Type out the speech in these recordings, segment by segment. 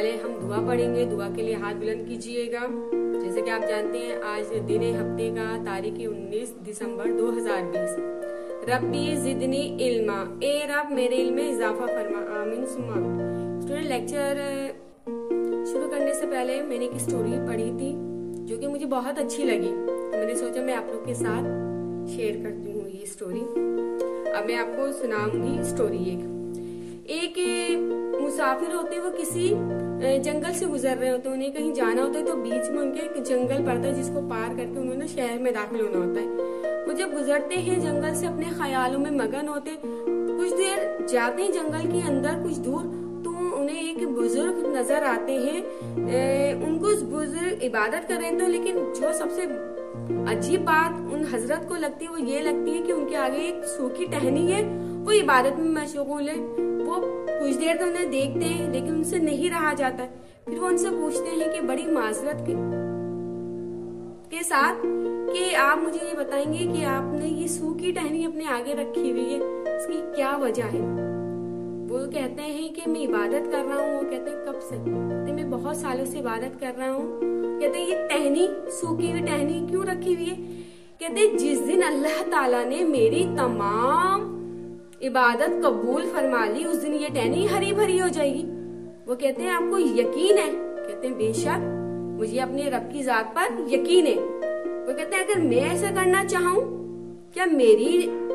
पहले हम दुआ पढ़ेंगे। दुआ के लिए हाथ बुलंद कीजिएगा। जैसे कि आप जानते हैं आज दिन हफ्ते का तारीख 19 दिसंबर 2020। रब्बी जिदनी इल्मा, ए रब मेरे इल्म में इजाफा फरमा, आमीन सुम्मा आमीन। स्टूडेंट, लेक्चर शुरू करने से पहले मैंने एक स्टोरी पढ़ी थी जो कि मुझे बहुत अच्छी लगी, तो मैंने सोचा मैं आप लोग के साथ शेयर करती हूँ ये स्टोरी। अब मैं आपको सुनाऊंगी स्टोरी। एक मुसाफिर होते हैं, वो किसी जंगल से गुजर रहे होते हैं, उन्हें कहीं जाना होता है, तो बीच में उनके एक जंगल पड़ता है जिसको पार करके उन्होंने शहर में दाखिल होना होता है। वो जब गुजरते हैं जंगल से अपने ख्यालों में मगन होते, कुछ देर जाते हैं जंगल के अंदर कुछ दूर, तो उन्हें एक बुजुर्ग नजर आते हैं। उनको उस बुजुर्ग इबादत कर रहे थे, लेकिन जो सबसे अजीब बात उन हजरत को लगती है वो ये लगती है कि उनके आगे एक सूखी टहनी है, वो इबादत में मशगूल है। वो कुछ देर तो उन्हें देखते हैं लेकिन उनसे नहीं रहा जाता। फिर वो उनसे पूछते हैं कि बड़ी माजरत के साथ कि आप मुझे ये बताएंगे कि आपने ये सूखी टहनी अपने आगे रखी हुई है, इसकी क्या वजह है? वो कहते हैं कि मैं इबादत कर रहा हूँ। वो कहते हैं कब से? कहते मैं बहुत सालों से इबादत कर रहा हूँ। कहते ये टहनी, सूखी हुई टहनी क्यों रखी हुई है? कहते जिस दिन अल्लाह ताला ने मेरी तमाम इबादत कबूल फरमा ली, उस दिन ये टहनी हरी भरी हो जाएगी। वो कहते हैं आपको यकीन है? कहते हैं बेशक मुझे अपने रब की जात पर यकीन है। वो कहते हैं अगर मैं ऐसा करना चाहूँ क्या मेरी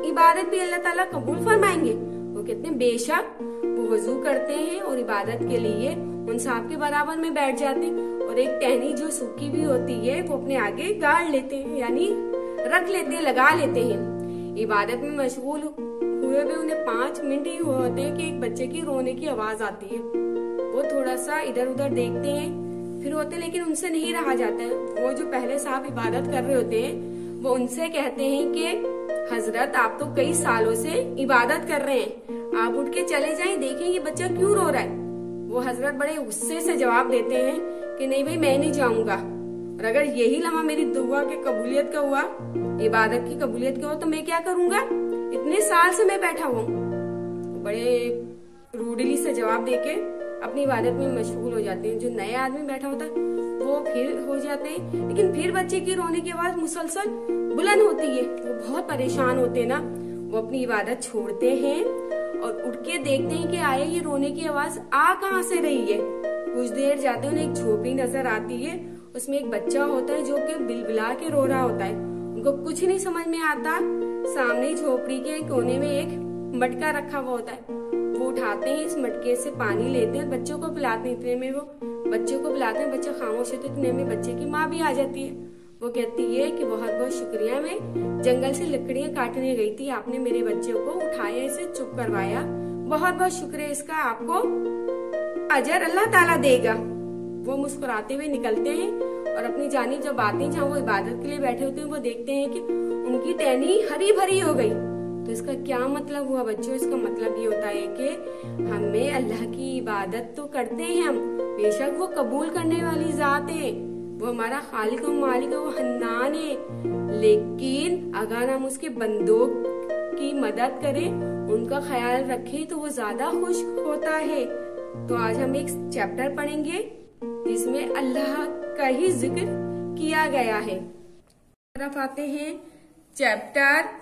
इबादत भी अल्लाह ताला कबूल फरमाएंगे? वो कहते हैं बेशक। वो वजू करते हैं और इबादत के लिए उन साहब के बराबर में बैठ जाते हैं और एक टहनी जो सूखी भी होती है वो अपने आगे गाड़ लेते हैं, यानी रख लेते हैं, लगा लेते हैं। इबादत में मशगूल हुए भी उन्हें 5 मिनट ही हुए होते हैं कि एक बच्चे की रोने की आवाज आती है। वो थोड़ा सा इधर उधर देखते हैं फिर होते, लेकिन उनसे नहीं रहा जाता है। वो जो पहले साहब इबादत कर रहे होते हैं वो उनसे कहते हैं कि हजरत आप तो कई सालों से इबादत कर रहे हैं, आप उठ के चले जाएं, देखें ये बच्चा क्यों रो रहा है। वो हजरत बड़े गुस्से से जवाब देते हैं कि नहीं भाई मैं नहीं जाऊंगा, और अगर यही लम्हा मेरी दुआ के कबूलियत का हुआ, इबादत की कबूलियत का हुआ, तो मैं क्या करूंगा? इतने साल से मैं बैठा हुआ हूँ। बड़े रूडली से जवाब देके अपनी इबादत में मशगूल हो जाते हैं। जो नया आदमी बैठा होता है वो फिर हो जाते हैं, लेकिन फिर बच्चे की रोने की आवाज मुसलसल बुलंद होती है। वो बहुत परेशान होते हैं ना, वो अपनी इबादत छोड़ते हैं और उठ के देखते हैं कि आए ये रोने की आवाज आ कहाँ से रही है। कुछ देर जाते हैं उन्हें एक झोपड़ी नजर आती है, उसमें एक बच्चा होता है जो कि बिलबिला के रो रहा होता है। उनको कुछ नहीं समझ में आता। सामने झोपड़ी के कोने में एक मटका रखा हुआ होता है। वो उठाते हैं, इस मटके से पानी लेते हैं, बच्चों को पिलाते हैं। इतने में वो बच्चों को पिलाते हैं, बच्चा खामोश होता है। इतने में बच्चे की माँ भी आ जाती है। वो कहती है कि बहुत बहुत शुक्रिया, मैं जंगल से लकड़ियां काटने गई थी, आपने मेरे बच्चे को उठाया, इसे चुप करवाया, बहुत बहुत शुक्रिया, इसका आपको अजर अल्लाह ताला देगा। वो मुस्कुराते हुए निकलते हैं और अपनी जानिब जब आते हैं जहाँ वो इबादत के लिए बैठे होते हैं, वो देखते हैं कि उनकी टहनी हरी भरी हो गई। तो इसका क्या मतलब हुआ बच्चों? इसका मतलब ये होता है कि हमें अल्लाह की इबादत तो करते हैं हम, बेशक वो कबूल करने वाली जात है, वो हमारा खालिक और मालिक है, वो हन्नान है, लेकिन अगर हम उसके बंदों की मदद करें, उनका ख्याल रखें, तो वो ज्यादा खुश होता है। तो आज हम एक चैप्टर पढ़ेंगे जिसमें अल्लाह का ही जिक्र किया गया है। तरफ आते हैं चैप्टर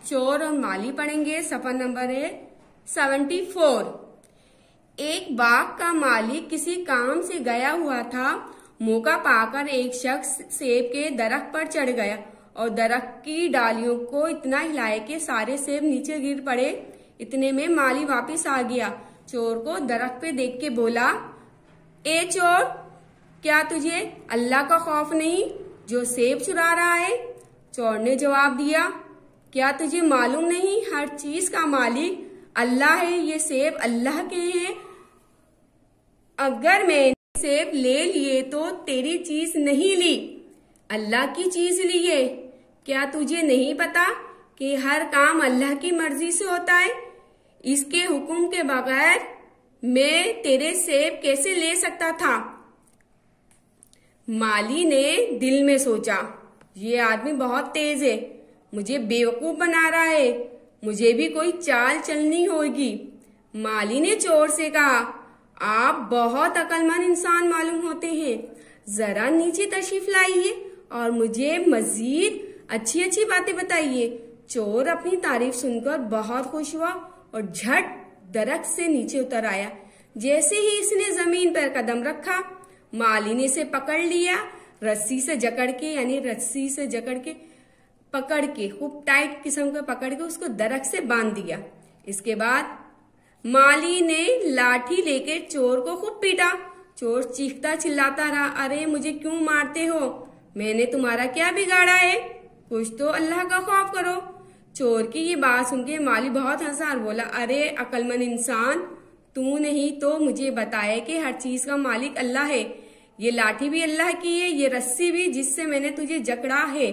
चोर और माली पढ़ेंगे। सफर नंबर है 74। एक बाग का मालिक किसी काम से गया हुआ था। मौका पाकर एक शख्स सेब के दरख्त पर चढ़ गया और दरख्त की डालियों को इतना हिलाया कि सारे सेब नीचे गिर पड़े। इतने में माली वापस आ गया। चोर को दरख्त पे देख के बोला, ए चोर, क्या तुझे अल्लाह का खौफ नहीं जो सेब चुरा रहा है? चोर ने जवाब दिया, क्या तुझे मालूम नहीं हर चीज का मालिक अल्लाह है, ये सेब अल्लाह के हैं। अगर मैंने सेब ले लिए तो तेरी चीज नहीं ली, अल्लाह की चीज ली है। क्या तुझे नहीं पता कि हर काम अल्लाह की मर्जी से होता है? इसके हुक्म के बगैर मैं तेरे सेब कैसे ले सकता था? माली ने दिल में सोचा, ये आदमी बहुत तेज है, मुझे बेवकूफ बना रहा है, मुझे भी कोई चाल चलनी होगी। माली ने चोर से कहा, आप बहुत अक्लमंद इंसान मालूम होते हैं। जरा नीचे तशरीफ लाइए और मुझे मजीद अच्छी अच्छी बातें बताइए। चोर अपनी तारीफ सुनकर बहुत खुश हुआ और झट दरख्त से नीचे उतर आया। जैसे ही इसने जमीन पर कदम रखा, माली ने इसे पकड़ लिया, रस्सी से जकड़ के, यानी रस्सी से जकड़ के पकड़ के, खूब टाइट किस्म का पकड़ के उसको दरख्त से बांध दिया। इसके बाद माली ने लाठी लेकर चोर को खूब पीटा। चोर चीखता चिल्लाता रहा, अरे मुझे क्यों मारते हो? मैंने तुम्हारा क्या बिगाड़ा है? कुछ तो अल्लाह का खौफ करो। चोर की ये बात सुन के माली बहुत हंसा और बोला, अरे अक्लमंद इंसान, तू नहीं तो मुझे बताया कि हर चीज का मालिक अल्लाह है। ये लाठी भी अल्लाह की है, ये रस्सी भी जिससे मैंने तुझे जकड़ा है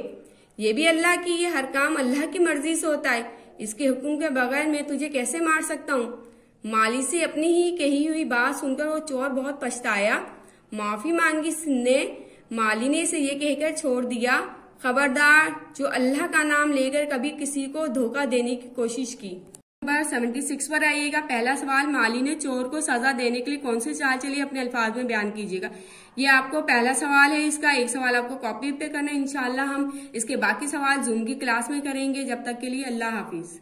ये भी अल्लाह की है। हर काम अल्लाह की मर्जी से होता है, इसके हुक्म के बगैर मैं तुझे कैसे मार सकता हूँ? माली से अपनी ही कही हुई बात सुनकर वो चोर बहुत पछताया, माफी मांगी। माली ने इसे ये कहकर छोड़ दिया, खबरदार जो अल्लाह का नाम लेकर कभी किसी को धोखा देने की कोशिश की। नंबर 76 पर आइएगा। पहला सवाल, माली ने चोर को सजा देने के लिए कौन सी चाल चली, अपने अल्फाज में बयान कीजिएगा। ये आपको पहला सवाल है, इसका एक सवाल आपको कॉपी पे करना है। इंशाल्लाह हम इसके बाकी सवाल जूम की क्लास में करेंगे। जब तक के लिए अल्लाह हाफिज।